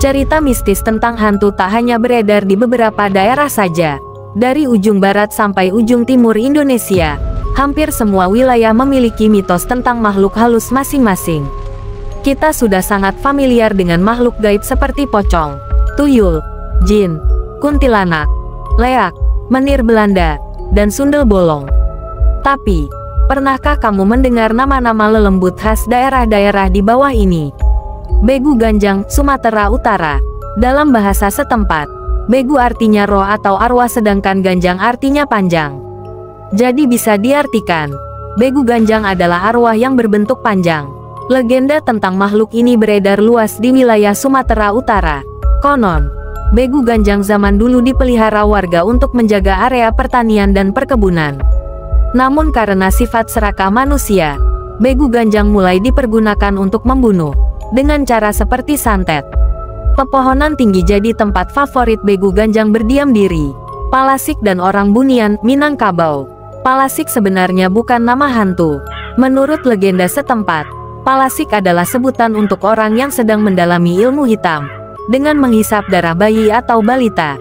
Cerita mistis tentang hantu tak hanya beredar di beberapa daerah saja. Dari ujung barat sampai ujung timur Indonesia, hampir semua wilayah memiliki mitos tentang makhluk halus masing-masing. Kita sudah sangat familiar dengan makhluk gaib seperti pocong, tuyul, jin, kuntilanak, leak, menir Belanda, dan sundel bolong. Tapi, pernahkah kamu mendengar nama-nama lelembut khas daerah-daerah di bawah ini? Begu Ganjang, Sumatera Utara. Dalam bahasa setempat, begu artinya roh atau arwah sedangkan ganjang artinya panjang. Jadi bisa diartikan, begu ganjang adalah arwah yang berbentuk panjang. Legenda tentang makhluk ini beredar luas di wilayah Sumatera Utara. Konon, begu ganjang zaman dulu dipelihara warga untuk menjaga area pertanian dan perkebunan. Namun karena sifat serakah manusia, begu ganjang mulai dipergunakan untuk membunuh, dengan cara seperti santet. Pepohonan tinggi jadi tempat favorit begu ganjang berdiam diri. Palasik dan orang Bunian, Minangkabau. Palasik sebenarnya bukan nama hantu. Menurut legenda setempat, Palasik adalah sebutan untuk orang yang sedang mendalami ilmu hitam, dengan menghisap darah bayi atau balita.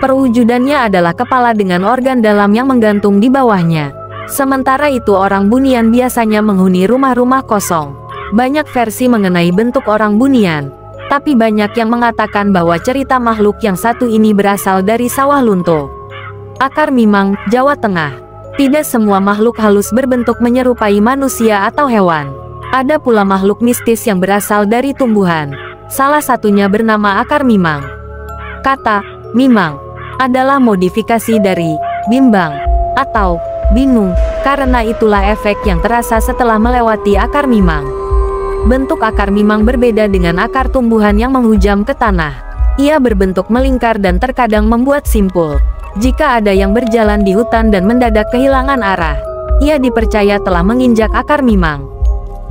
Perwujudannya adalah kepala dengan organ dalam yang menggantung di bawahnya. Sementara itu orang Bunian biasanya menghuni rumah-rumah kosong. Banyak versi mengenai bentuk orang Bunian, tapi banyak yang mengatakan bahwa cerita makhluk yang satu ini berasal dari sawah lunto. Akar Mimang, Jawa Tengah. Tidak semua makhluk halus berbentuk menyerupai manusia atau hewan. Ada pula makhluk mistis yang berasal dari tumbuhan. Salah satunya bernama akar mimang. Kata mimang adalah modifikasi dari bimbang atau bingung, karena itulah efek yang terasa setelah melewati akar mimang. Bentuk akar mimang berbeda dengan akar tumbuhan yang menghujam ke tanah. Ia berbentuk melingkar dan terkadang membuat simpul. Jika ada yang berjalan di hutan dan mendadak kehilangan arah, ia dipercaya telah menginjak akar mimang.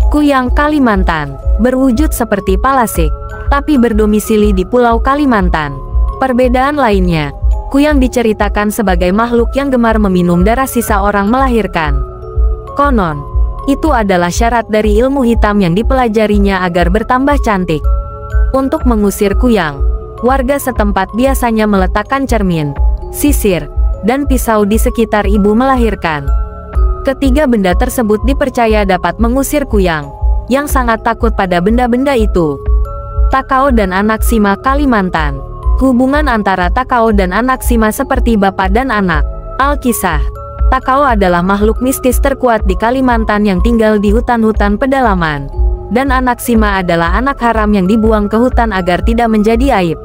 Kuyang, Kalimantan. Berwujud seperti Palasik, tapi berdomisili di Pulau Kalimantan. Perbedaan lainnya, kuyang diceritakan sebagai makhluk yang gemar meminum darah sisa orang melahirkan. Konon, itu adalah syarat dari ilmu hitam yang dipelajarinya agar bertambah cantik. Untuk mengusir kuyang, warga setempat biasanya meletakkan cermin, sisir, dan pisau di sekitar ibu melahirkan. Ketiga benda tersebut dipercaya dapat mengusir kuyang, yang sangat takut pada benda-benda itu. Takao dan anak Sima, Kalimantan. Hubungan antara Takao dan anak Sima seperti bapak dan anak. Alkisah. Takao adalah makhluk mistis terkuat di Kalimantan yang tinggal di hutan-hutan pedalaman. Dan anak Sima adalah anak haram yang dibuang ke hutan agar tidak menjadi aib.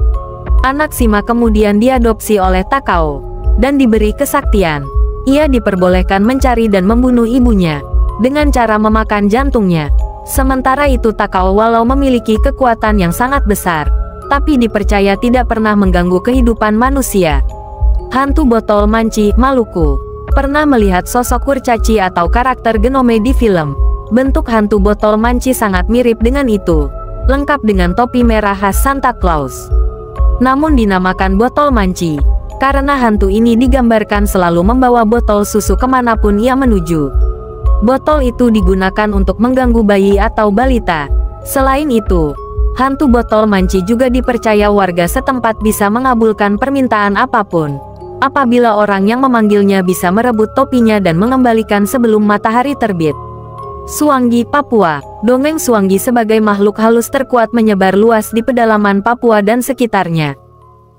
Anak Sima kemudian diadopsi oleh Takao, dan diberi kesaktian. Ia diperbolehkan mencari dan membunuh ibunya, dengan cara memakan jantungnya. Sementara itu Takao walau memiliki kekuatan yang sangat besar, tapi dipercaya tidak pernah mengganggu kehidupan manusia. Hantu botol manci, Maluku. Pernah melihat sosok kurcaci atau karakter genome di film? Bentuk hantu botol manci sangat mirip dengan itu, lengkap dengan topi merah khas Santa Claus. Namun dinamakan botol manci, karena hantu ini digambarkan selalu membawa botol susu kemanapun ia menuju. Botol itu digunakan untuk mengganggu bayi atau balita. Selain itu, hantu botol manci juga dipercaya warga setempat bisa mengabulkan permintaan apapun, apabila orang yang memanggilnya bisa merebut topinya dan mengembalikan sebelum matahari terbit. Suanggi, Papua. Dongeng Suanggi sebagai makhluk halus terkuat menyebar luas di pedalaman Papua dan sekitarnya.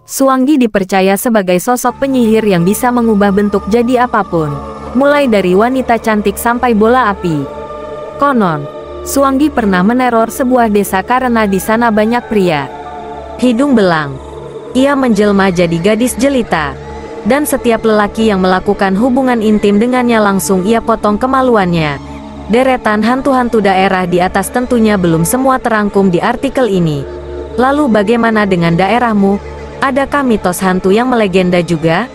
Suanggi dipercaya sebagai sosok penyihir yang bisa mengubah bentuk jadi apapun, mulai dari wanita cantik sampai bola api. Konon, Suanggi pernah meneror sebuah desa karena di sana banyak pria hidung belang. Ia menjelma jadi gadis jelita, dan setiap lelaki yang melakukan hubungan intim dengannya langsung ia potong kemaluannya. Deretan hantu-hantu daerah di atas tentunya belum semua terangkum di artikel ini. Lalu bagaimana dengan daerahmu? Adakah mitos hantu yang melegenda juga?